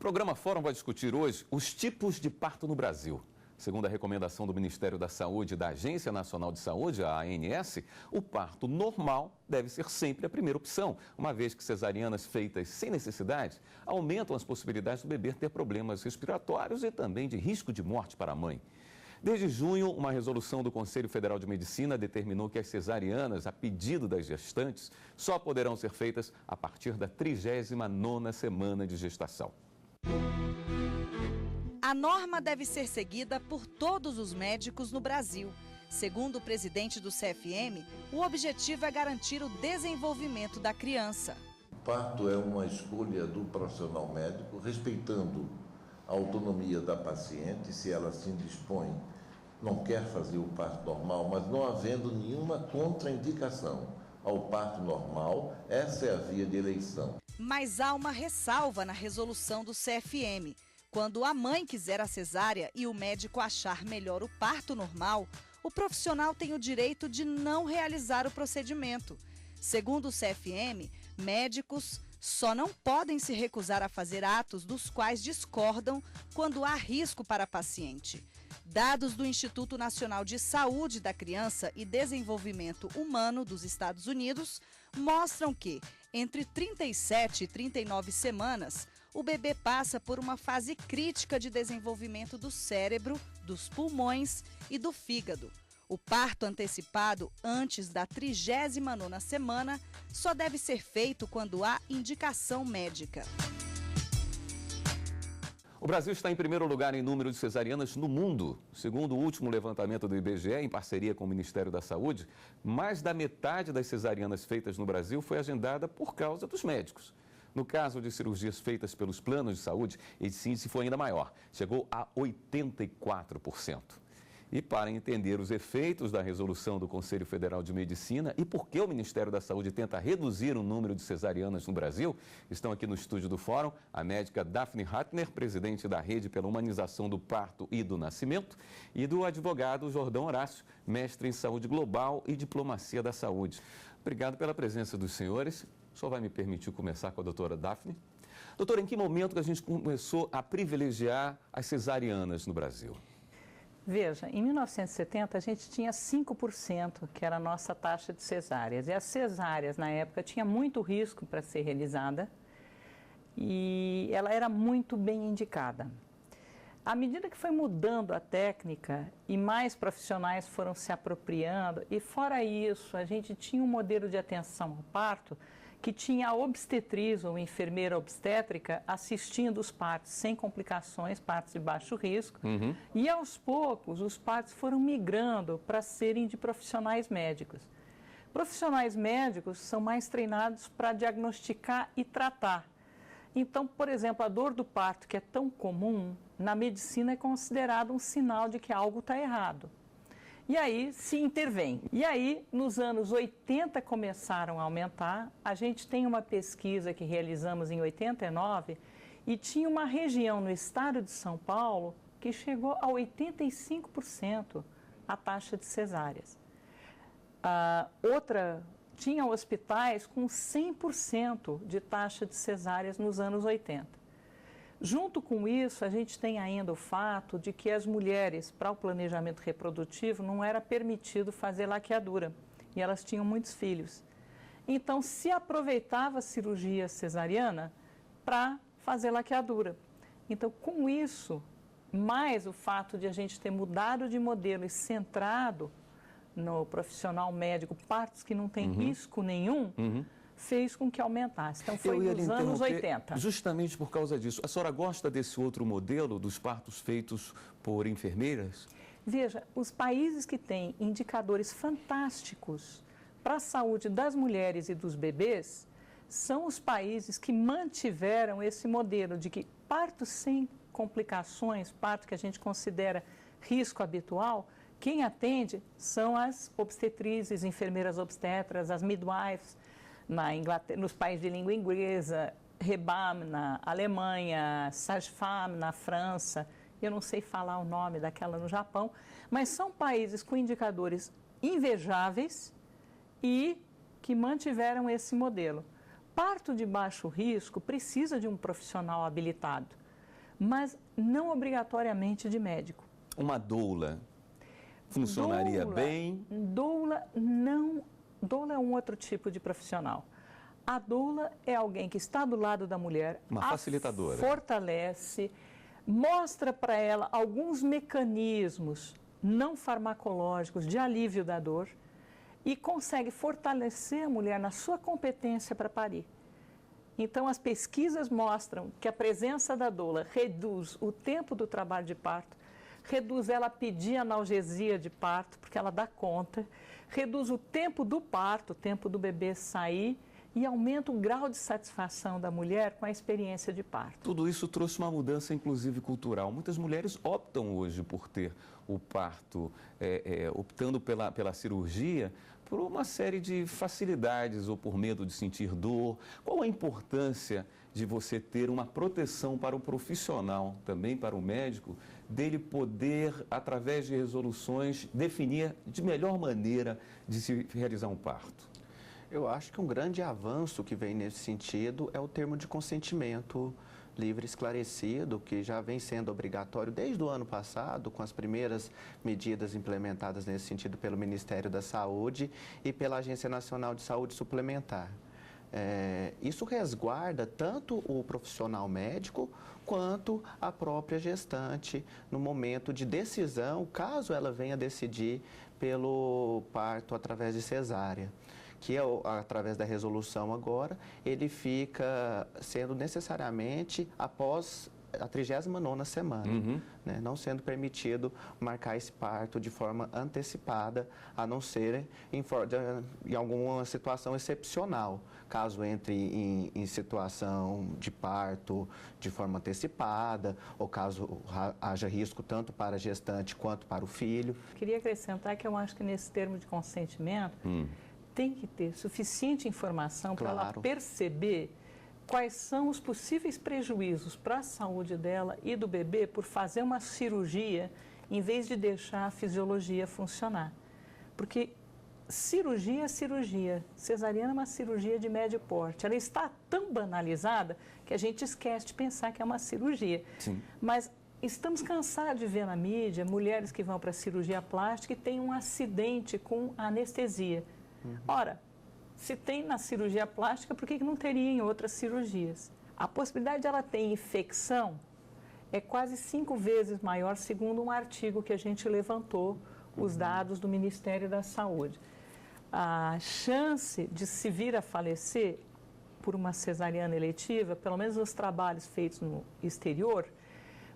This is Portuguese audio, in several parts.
programa Fórum vai discutir hoje os tipos de parto no Brasil. Segundo a recomendação do Ministério da Saúde e da Agência Nacional de Saúde, a ANS, o parto normal deve ser sempre a primeira opção, uma vez que cesarianas feitas sem necessidade aumentam as possibilidades do bebê ter problemas respiratórios e também de risco de morte para a mãe. Desde junho, uma resolução do Conselho Federal de Medicina determinou que as cesarianas, a pedido das gestantes, só poderão ser feitas a partir da 39ª semana de gestação. A norma deve ser seguida por todos os médicos no Brasil. Segundo o presidente do CFM, o objetivo é garantir o desenvolvimento da criança. O parto é uma escolha do profissional médico, respeitando a autonomia da paciente, se ela assim dispõe, não quer fazer o parto normal, mas não havendo nenhuma contraindicação ao parto normal, essa é a via de eleição. Mas há uma ressalva na resolução do CFM. Quando a mãe quiser a cesárea e o médico achar melhor o parto normal, o profissional tem o direito de não realizar o procedimento. Segundo o CFM, médicos só não podem se recusar a fazer atos dos quais discordam quando há risco para a paciente. Dados do Instituto Nacional de Saúde da Criança e Desenvolvimento Humano dos Estados Unidos mostram que, entre 37 e 39 semanas, o bebê passa por uma fase crítica de desenvolvimento do cérebro, dos pulmões e do fígado. O parto antecipado antes da 39ª semana só deve ser feito quando há indicação médica. O Brasil está em primeiro lugar em número de cesarianas no mundo. Segundo o último levantamento do IBGE, em parceria com o Ministério da Saúde, mais da metade das cesarianas feitas no Brasil foi agendada por causa dos médicos. No caso de cirurgias feitas pelos planos de saúde, esse índice foi ainda maior, chegou a 84%. E para entender os efeitos da resolução do Conselho Federal de Medicina e por que o Ministério da Saúde tenta reduzir o número de cesarianas no Brasil, estão aqui no estúdio do Fórum a médica Daphne Hartner, presidente da Rede pela Humanização do Parto e do Nascimento, e do advogado Jordão Horácio, mestre em Saúde Global e Diplomacia da Saúde. Obrigado pela presença dos senhores. O senhor vai me permitir começar com a doutora Daphne? Doutora, em que momento que a gente começou a privilegiar as cesarianas no Brasil? Veja, em 1970 a gente tinha 5%, que era a nossa taxa de cesáreas. E as cesáreas, na época, tinha muito risco para ser realizada e ela era muito bem indicada. À medida que foi mudando a técnica e mais profissionais foram se apropriando, e fora isso, a gente tinha um modelo de atenção ao parto que tinha a obstetriz ou enfermeira obstétrica assistindo os partos sem complicações, partos de baixo risco. E aos poucos os partos foram migrando para serem de profissionais médicos. Profissionais médicos são mais treinados para diagnosticar e tratar. Então, por exemplo, a dor do parto, que é tão comum, na medicina é considerado um sinal de que algo está errado. E aí se intervém. E aí, nos anos 80 começaram a aumentar. A gente tem uma pesquisa que realizamos em 89 e tinha uma região no estado de São Paulo que chegou a 85% a taxa de cesáreas. Tinha hospitais com 100% de taxa de cesáreas nos anos 80. Junto com isso, a gente tem ainda o fato de que as mulheres, para o planejamento reprodutivo, não era permitido fazer laqueadura e elas tinham muitos filhos. Então, se aproveitava a cirurgia cesariana para fazer laqueadura. Então, com isso, mais o fato de a gente ter mudado de modelo e centrado no profissional médico, partos que não têm risco nenhum, fez com que aumentasse. Então, foi nos anos 80. Justamente por causa disso. A senhora gosta desse outro modelo dos partos feitos por enfermeiras? Veja, os países que têm indicadores fantásticos para a saúde das mulheres e dos bebês são os países que mantiveram esse modelo de que partos sem complicações, parto que a gente considera risco habitual, quem atende são as obstetrizes, enfermeiras obstetras, as midwives, na Inglaterra, nos países de língua inglesa, Hebam na Alemanha, Sage-Femme na França, eu não sei falar o nome daquela no Japão, mas são países com indicadores invejáveis e que mantiveram esse modelo. Parto de baixo risco precisa de um profissional habilitado, mas não obrigatoriamente de médico. Uma doula funcionaria bem? Doula não. Doula é um outro tipo de profissional. A doula é alguém que está do lado da mulher, uma facilitadora, fortalece, mostra para ela alguns mecanismos não farmacológicos de alívio da dor e consegue fortalecer a mulher na sua competência para parir. Então, as pesquisas mostram que a presença da doula reduz o tempo do trabalho de parto, reduz ela a pedir analgesia de parto, porque ela dá conta, reduz o tempo do parto, o tempo do bebê sair, e aumenta o grau de satisfação da mulher com a experiência de parto. Tudo isso trouxe uma mudança, inclusive, cultural. Muitas mulheres optam hoje por ter o parto, optando pela cirurgia, por uma série de facilidades ou por medo de sentir dor. Qual a importância de você ter uma proteção para o profissional, também para o médico, dele poder, através de resoluções, definir de melhor maneira de se realizar um parto? Eu acho que um grande avanço que vem nesse sentido é o termo de consentimento livre e esclarecido, que já vem sendo obrigatório desde o ano passado, com as primeiras medidas implementadas nesse sentido pelo Ministério da Saúde e pela Agência Nacional de Saúde Suplementar. Isso resguarda tanto o profissional médico quanto a própria gestante no momento de decisão, caso ela venha decidir pelo parto através de cesárea, que através da resolução agora, ele fica sendo necessariamente após a 39ª semana, né? Não sendo permitido marcar esse parto de forma antecipada, a não ser em alguma situação excepcional, caso entre em situação de parto de forma antecipada, ou caso haja risco tanto para a gestante quanto para o filho. Queria acrescentar que eu acho que nesse termo de consentimento, tem que ter suficiente informação para ela perceber quais são os possíveis prejuízos para a saúde dela e do bebê por fazer uma cirurgia em vez de deixar a fisiologia funcionar. Porque cirurgia é cirurgia, cesariana é uma cirurgia de médio porte. Ela está tão banalizada que a gente esquece de pensar que é uma cirurgia. Sim. Mas estamos cansados de ver na mídia mulheres que vão para a cirurgia plástica e têm um acidente com anestesia. Ora, se tem na cirurgia plástica, por que não teria em outras cirurgias? A possibilidade de ela ter infecção é quase 5 vezes maior, segundo um artigo que a gente levantou, os dados do Ministério da Saúde. A chance de se vir a falecer por uma cesariana eletiva, pelo menos os trabalhos feitos no exterior,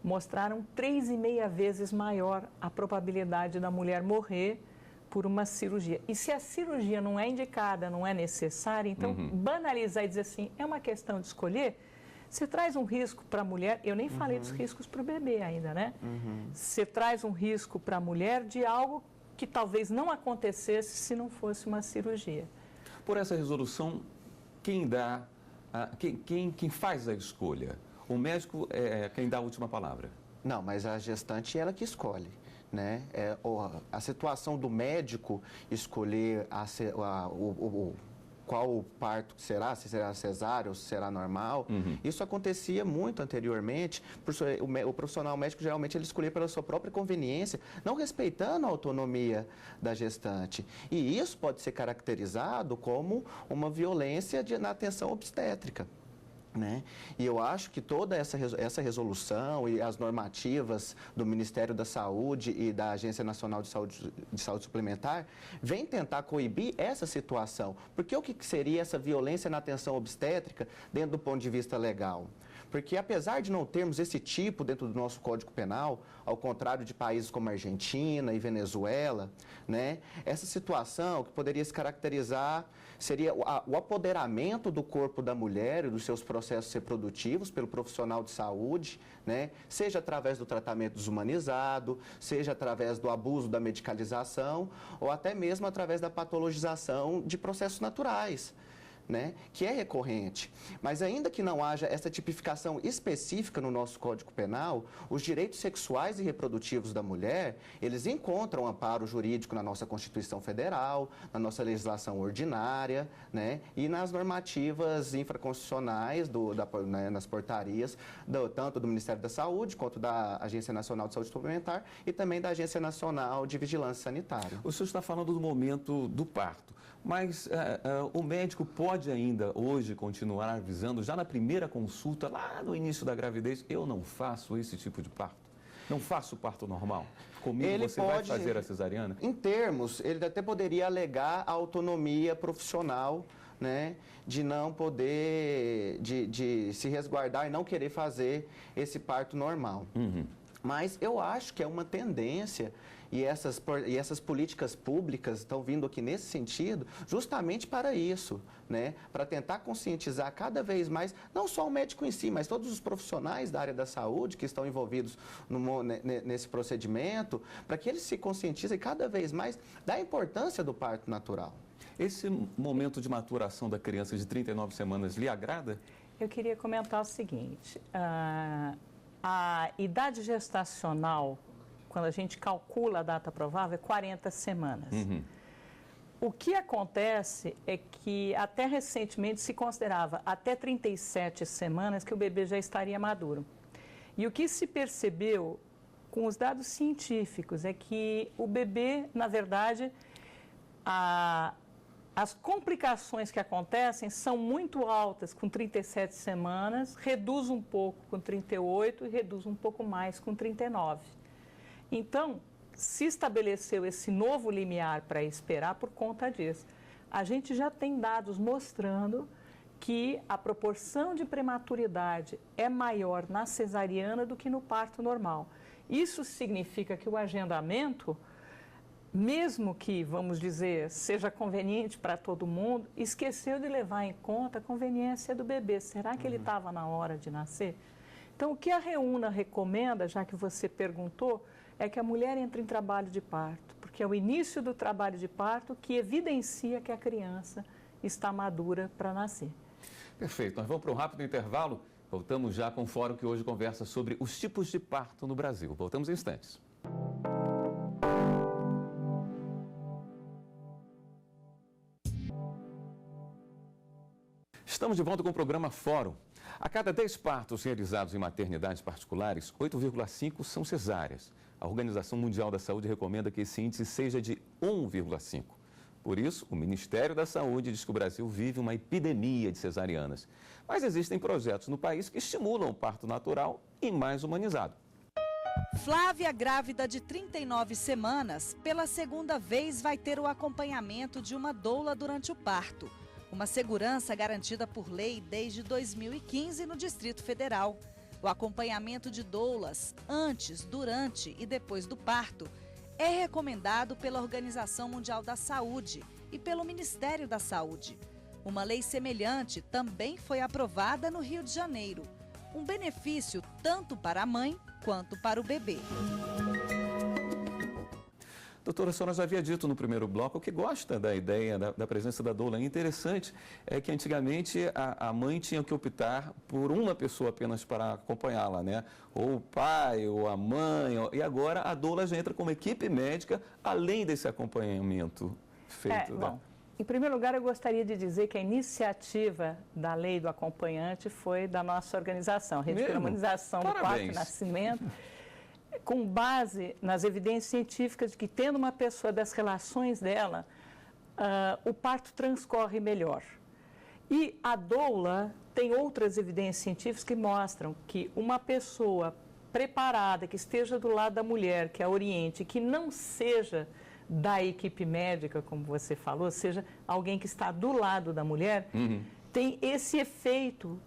mostraram 3,5 vezes maior a probabilidade da mulher morrer por uma cirurgia. E se a cirurgia não é indicada, não é necessária, então banalizar e dizer assim, é uma questão de escolher, você traz um risco para a mulher, eu nem falei dos riscos para o bebê ainda, né? Você traz um risco para a mulher de algo que talvez não acontecesse se não fosse uma cirurgia. Por essa resolução, quem faz a escolha? O médico é quem dá a última palavra? Não, mas a gestante é ela que escolhe. Né? A situação do médico escolher qual o parto será, se será cesárea ou se será normal, isso acontecia muito anteriormente. O profissional médico geralmente ele escolhia pela sua própria conveniência, não respeitando a autonomia da gestante. E isso pode ser caracterizado como uma violência na atenção obstétrica. Né? E eu acho que toda essa resolução e as normativas do Ministério da Saúde e da Agência Nacional de Saúde Suplementar vem tentar coibir essa situação. Porque o que seria essa violência na atenção obstétrica dentro do ponto de vista legal? Porque apesar de não termos esse tipo dentro do nosso Código Penal, ao contrário de países como a Argentina e Venezuela, né, essa situação que poderia se caracterizar seria o apoderamento do corpo da mulher e dos seus processos reprodutivos pelo profissional de saúde, né, seja através do tratamento desumanizado, seja através do abuso da medicalização ou até mesmo através da patologização de processos naturais. né, que é recorrente. Mas ainda que não haja essa tipificação específica no nosso Código Penal, os direitos sexuais e reprodutivos da mulher, eles encontram amparo jurídico na nossa Constituição Federal, na nossa legislação ordinária, né, e nas normativas infraconstitucionais, né, nas portarias, tanto do Ministério da Saúde, quanto da Agência Nacional de Saúde Suplementar e também da Agência Nacional de Vigilância Sanitária. O senhor está falando do momento do parto, mas o médico pode ainda hoje continuar avisando, já na primeira consulta, lá no início da gravidez, eu não faço esse tipo de parto, não faço parto normal. Comigo você vai fazer a cesariana? Em termos, ele até poderia alegar a autonomia profissional, né, de não poder, de se resguardar e não querer fazer esse parto normal. Mas eu acho que é uma tendência e essas políticas públicas estão vindo aqui nesse sentido justamente para isso, né? Para tentar conscientizar cada vez mais, não só o médico em si, mas todos os profissionais da área da saúde que estão envolvidos nesse procedimento, para que eles se conscientizem cada vez mais da importância do parto natural. Esse momento de maturação da criança de 39 semanas lhe agrada? Eu queria comentar o seguinte, a idade gestacional, quando a gente calcula a data provável, é 40 semanas. O que acontece é que até recentemente se considerava até 37 semanas que o bebê já estaria maduro. E o que se percebeu com os dados científicos é que o bebê, na verdade, as complicações que acontecem são muito altas com 37 semanas, reduz um pouco com 38 e reduz um pouco mais com 39. Então, se estabeleceu esse novo limiar para esperar por conta disso. A gente já tem dados mostrando que a proporção de prematuridade é maior na cesariana do que no parto normal. Isso significa que o agendamento, mesmo que, vamos dizer, seja conveniente para todo mundo, esqueceu de levar em conta a conveniência do bebê. Será que ele estava na hora de nascer? Então, o que a Reúna recomenda, já que você perguntou, é que a mulher entre em trabalho de parto, porque é o início do trabalho de parto que evidencia que a criança está madura para nascer. Perfeito. Nós vamos para um rápido intervalo. Voltamos já com o fórum que hoje conversa sobre os tipos de parto no Brasil. Voltamos em instantes. Estamos de volta com o programa Fórum. A cada 10 partos realizados em maternidades particulares, 8,5 são cesáreas. A Organização Mundial da Saúde recomenda que esse índice seja de 1,5. Por isso, o Ministério da Saúde diz que o Brasil vive uma epidemia de cesarianas. Mas existem projetos no país que estimulam o parto natural e mais humanizado. Flávia, grávida de 39 semanas, pela segunda vez vai ter o acompanhamento de uma doula durante o parto. Uma segurança garantida por lei desde 2015 no Distrito Federal. O acompanhamento de doulas antes, durante e depois do parto é recomendado pela Organização Mundial da Saúde e pelo Ministério da Saúde. Uma lei semelhante também foi aprovada no Rio de Janeiro. Um benefício tanto para a mãe quanto para o bebê. Doutora, a senhora já havia dito no primeiro bloco que gosta da ideia da presença da doula. Interessante é que antigamente a mãe tinha que optar por uma pessoa apenas para acompanhá-la, né? Ou o pai, ou a mãe, e agora a doula já entra como equipe médica, além desse acompanhamento feito. Bom, em primeiro lugar, eu gostaria de dizer que a iniciativa da lei do acompanhante foi da nossa organização, Rede pela Humanização do Parto e Nascimento, com base nas evidências científicas de que, tendo uma pessoa das relações dela, o parto transcorre melhor. E a doula tem outras evidências científicas que mostram que uma pessoa preparada, que esteja do lado da mulher, que a oriente, que não seja da equipe médica, como você falou, seja alguém que está do lado da mulher, tem esse efeito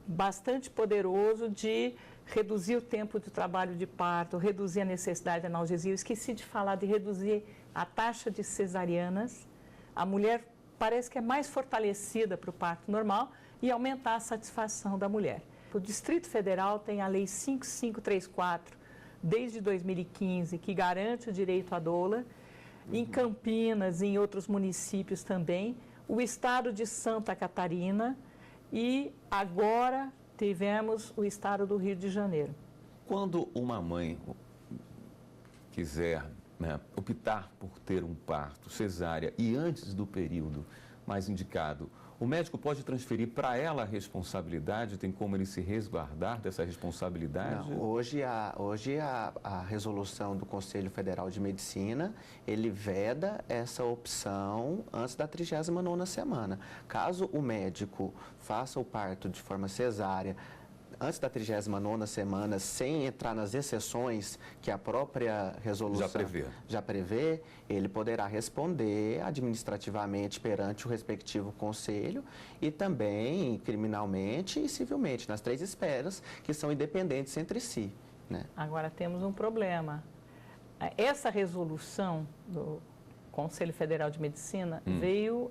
bastante poderoso de reduzir o tempo de trabalho de parto, reduzir a necessidade de analgesia. Eu esqueci de falar de reduzir a taxa de cesarianas. A mulher parece que é mais fortalecida para o parto normal e aumentar a satisfação da mulher. O Distrito Federal tem a Lei 5534, desde 2015, que garante o direito à doula. Em Campinas e em outros municípios também, o estado de Santa Catarina e agora tivemos o estado do Rio de Janeiro. Quando uma mãe quiser, né, optar por ter um parto cesárea e antes do período mais indicado, o médico pode transferir para ela a responsabilidade? Tem como ele se resguardar dessa responsabilidade? Não, hoje a resolução do Conselho Federal de Medicina, ele veda essa opção antes da 39ª semana. Caso o médico faça o parto de forma cesárea antes da 39ª semana, sem entrar nas exceções que a própria resolução já prevê, ele poderá responder administrativamente perante o respectivo conselho e também criminalmente e civilmente, nas 3 esferas que são independentes entre si, né? Agora temos um problema. Essa resolução do Conselho Federal de Medicina veio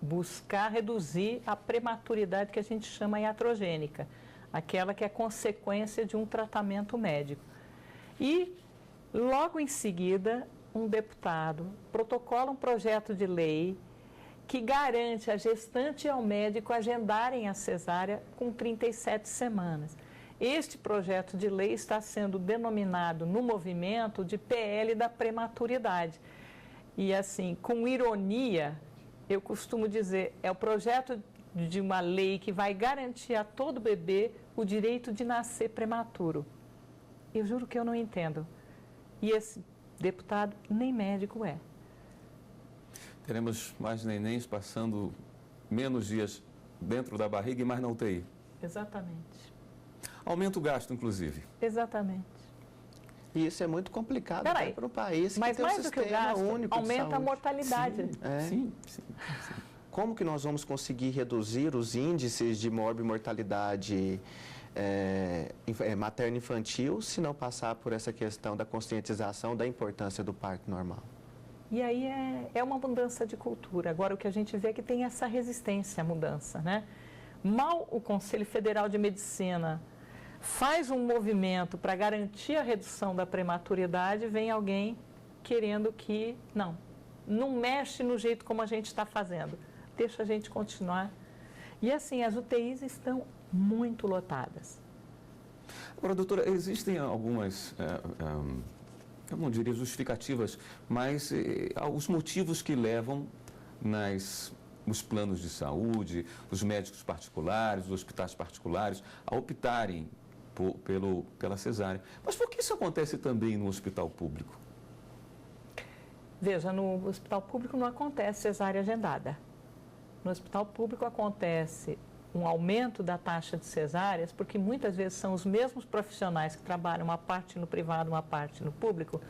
buscar reduzir a prematuridade que a gente chama iatrogênica, aquela que é consequência de um tratamento médico. E, logo em seguida, um deputado protocola um projeto de lei que garante a gestante e ao médico agendarem a cesárea com 37 semanas. Este projeto de lei está sendo denominado no movimento de PL da prematuridade. E, assim, com ironia, eu costumo dizer, é o projeto de uma lei que vai garantir a todo bebê o direito de nascer prematuro. Eu juro que eu não entendo. E esse deputado nem médico é. Teremos mais nenéns passando menos dias dentro da barriga e mais na UTI. Exatamente. Aumenta o gasto, inclusive. Exatamente. E isso é muito complicado para um país que mas tem mais um do que o sistema gasto, único de aumenta a saúde. mortalidade. Sim. Como que nós vamos conseguir reduzir os índices de morbimortalidade materno-infantil se não passar por essa questão da conscientização da importância do parto normal? E aí é uma mudança de cultura. Agora, o que a gente vê é que tem essa resistência à mudança, né? Mal o Conselho Federal de Medicina faz um movimento para garantir a redução da prematuridade, vem alguém querendo que, não mexe no jeito como a gente está fazendo, deixa a gente continuar. E assim, as UTIs estão muito lotadas. Agora, doutora, existem algumas, eu não diria justificativas, mas os motivos que levam os planos de saúde, os médicos particulares, os hospitais particulares, a optarem pela cesárea. Mas por que isso acontece também no hospital público? Veja, no hospital público não acontece cesárea agendada. No hospital público acontece um aumento da taxa de cesáreas, porque muitas vezes são os mesmos profissionais que trabalham uma parte no privado, uma parte no público,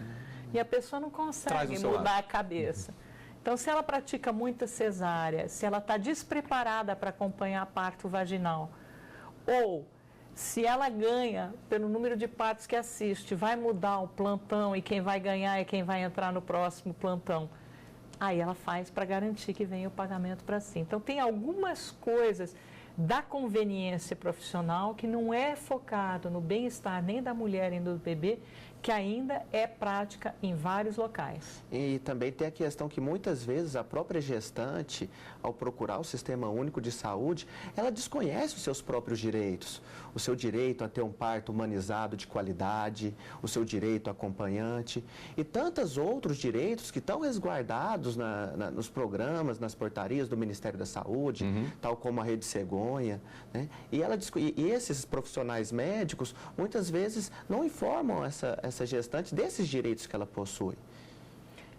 e a pessoa não consegue mudar a cabeça. Então, se ela pratica muita cesárea, se ela está despreparada para acompanhar parto vaginal, ou se ela ganha pelo número de partos que assiste, vai mudar o plantão e quem vai ganhar é quem vai entrar no próximo plantão. Aí ela faz para garantir que venha o pagamento para si. Então, tem algumas coisas da conveniência profissional que não é focado no bem-estar nem da mulher nem do bebê, que ainda é prática em vários locais. E também tem a questão que muitas vezes a própria gestante, ao procurar o Sistema Único de Saúde, ela desconhece os seus próprios direitos. O seu direito a ter um parto humanizado de qualidade, o seu direito acompanhante e tantos outros direitos que estão resguardados nos programas, nas portarias do Ministério da Saúde, tal como a Rede Cegonha, né? E esses profissionais médicos, muitas vezes, não informam essa gestante desses direitos que ela possui.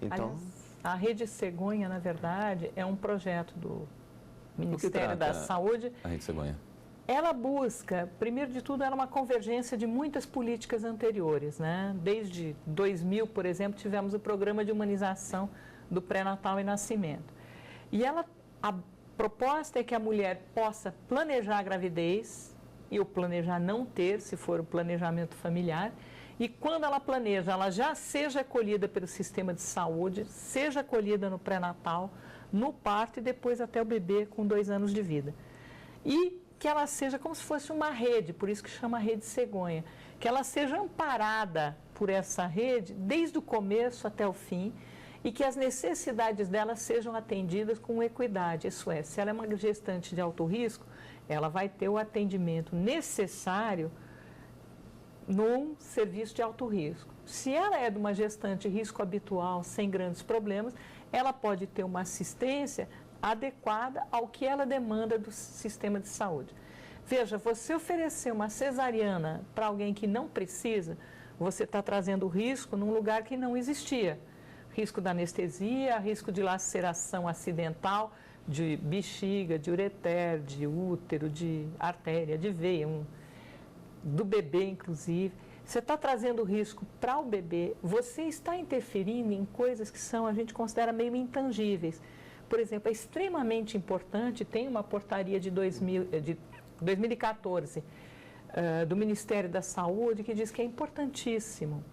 Então, aliás, a Rede Cegonha, na verdade, é um projeto do Ministério da Saúde. A Rede Cegonha. Ela busca, primeiro de tudo, era uma convergência de muitas políticas anteriores, né? Desde 2000, por exemplo, tivemos o programa de humanização do pré-natal e nascimento. E a proposta é que a mulher possa planejar a gravidez e o planejar não ter, se for o planejamento familiar, e quando ela planeja, ela já seja acolhida pelo sistema de saúde, seja acolhida no pré-natal, no parto e depois até o bebê com 2 anos de vida. E que ela seja como se fosse uma rede, por isso que chama Rede Cegonha, que ela seja amparada por essa rede desde o começo até o fim e que as necessidades dela sejam atendidas com equidade. Isso é, se ela é uma gestante de alto risco, ela vai ter o atendimento necessário num serviço de alto risco. Se ela é de uma gestante de risco habitual, sem grandes problemas, ela pode ter uma assistência adequada ao que ela demanda do sistema de saúde. Veja, você oferecer uma cesariana para alguém que não precisa, você está trazendo risco num lugar que não existia. Risco da anestesia, risco de laceração acidental, de bexiga, de ureter, de útero, de artéria, de veia, do bebê, inclusive. Você está trazendo risco para o bebê, você está interferindo em coisas que a gente considera meio intangíveis. Por exemplo, é extremamente importante, tem uma portaria de 2014 do Ministério da Saúde que diz que é importantíssimo,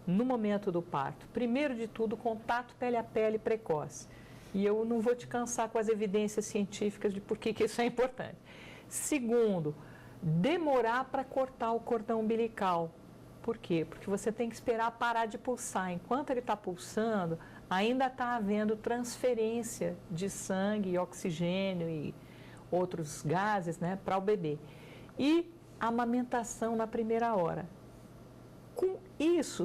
no momento do parto, primeiro de tudo, contato pele a pele precoce. E eu não vou te cansar com as evidências científicas de por que isso é importante. Segundo, demorar para cortar o cordão umbilical. Por quê? Porque você tem que esperar parar de pulsar. Enquanto ele está pulsando, ainda está havendo transferência de sangue e oxigênio e outros gases, né, para o bebê. E a amamentação na primeira hora. Com isso,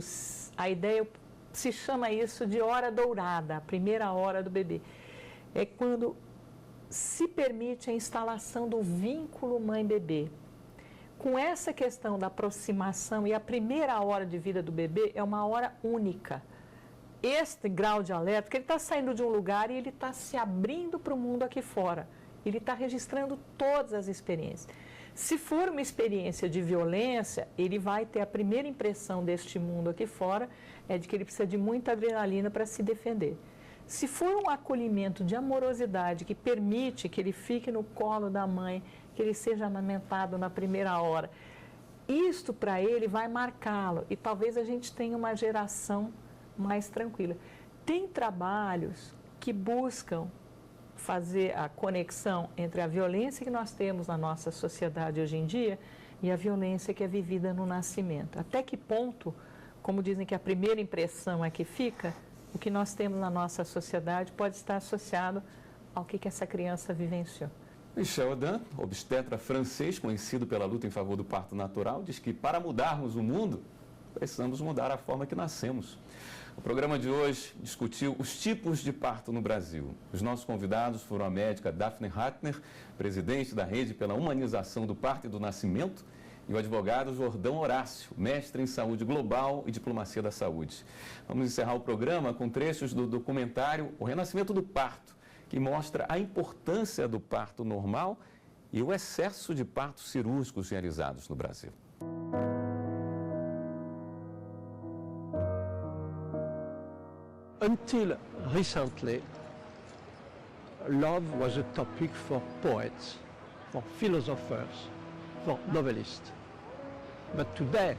a ideia se chama isso de hora dourada, a primeira hora do bebê. É quando se permite a instalação do vínculo mãe-bebê. Com essa questão da aproximação e a primeira hora de vida do bebê é uma hora única. Este grau de alerta, porque ele está saindo de um lugar e ele está se abrindo para o mundo aqui fora. Ele está registrando todas as experiências. Se for uma experiência de violência, ele vai ter a primeira impressão deste mundo aqui fora, é de que ele precisa de muita adrenalina para se defender. Se for um acolhimento de amorosidade que permite que ele fique no colo da mãe, que ele seja amamentado na primeira hora, isto para ele vai marcá-lo e talvez a gente tenha uma geração mais tranquila. Tem trabalhos que buscam fazer a conexão entre a violência que nós temos na nossa sociedade hoje em dia e a violência que é vivida no nascimento. Até que ponto, como dizem que a primeira impressão é que fica, o que nós temos na nossa sociedade pode estar associado ao que essa criança vivenciou. Michel Audin, obstetra francês, conhecido pela luta em favor do parto natural, diz que para mudarmos o mundo, precisamos mudar a forma que nascemos. O programa de hoje discutiu os tipos de parto no Brasil. Os nossos convidados foram a médica Daphne Ratner, presidente da Rede pela Humanização do Parto e do Nascimento, e o advogado Jordão Horácio, mestre em Saúde Global e Diplomacia da Saúde. Vamos encerrar o programa com trechos do documentário O Renascimento do Parto, que mostra a importância do parto normal e o excesso de partos cirúrgicos realizados no Brasil. Until recently, love was a topic for poets, for philosophers, for novelists. But today,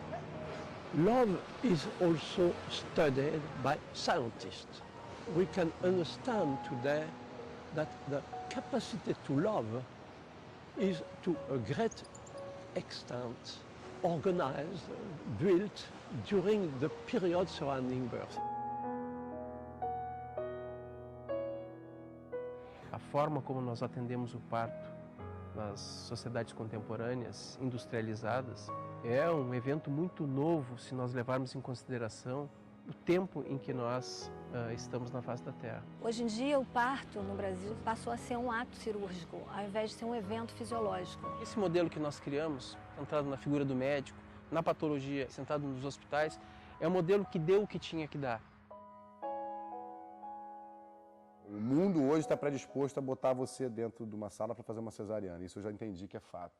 love is also studied by scientists. We can understand today that the capacity to love is to a great extent organized, built during the period surrounding birth. A forma como nós atendemos o parto nas sociedades contemporâneas industrializadas é um evento muito novo se nós levarmos em consideração o tempo em que nós estamos na face da Terra. Hoje em dia, o parto no Brasil passou a ser um ato cirúrgico, ao invés de ser um evento fisiológico. Esse modelo que nós criamos, centrado na figura do médico, na patologia, centrado nos hospitais, é um modelo que deu o que tinha que dar. O mundo hoje está predisposto a botar você dentro de uma sala para fazer uma cesariana. Isso eu já entendi que é fato.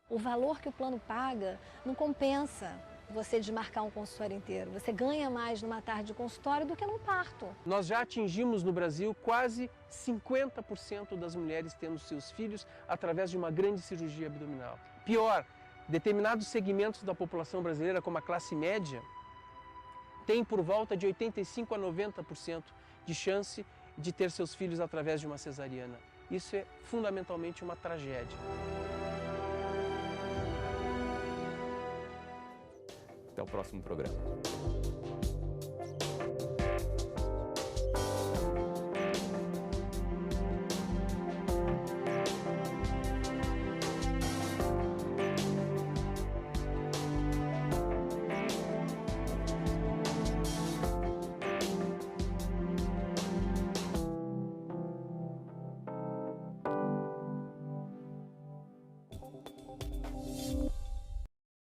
O valor que o plano paga não compensa você desmarcar um consultório inteiro. Você ganha mais numa tarde de consultório do que num parto. Nós já atingimos no Brasil quase 50% das mulheres tendo seus filhos através de uma grande cirurgia abdominal. Pior, determinados segmentos da população brasileira, como a classe média, tem por volta de 85% a 90% de chance de ter seus filhos através de uma cesariana. Isso é fundamentalmente uma tragédia. Até o próximo programa.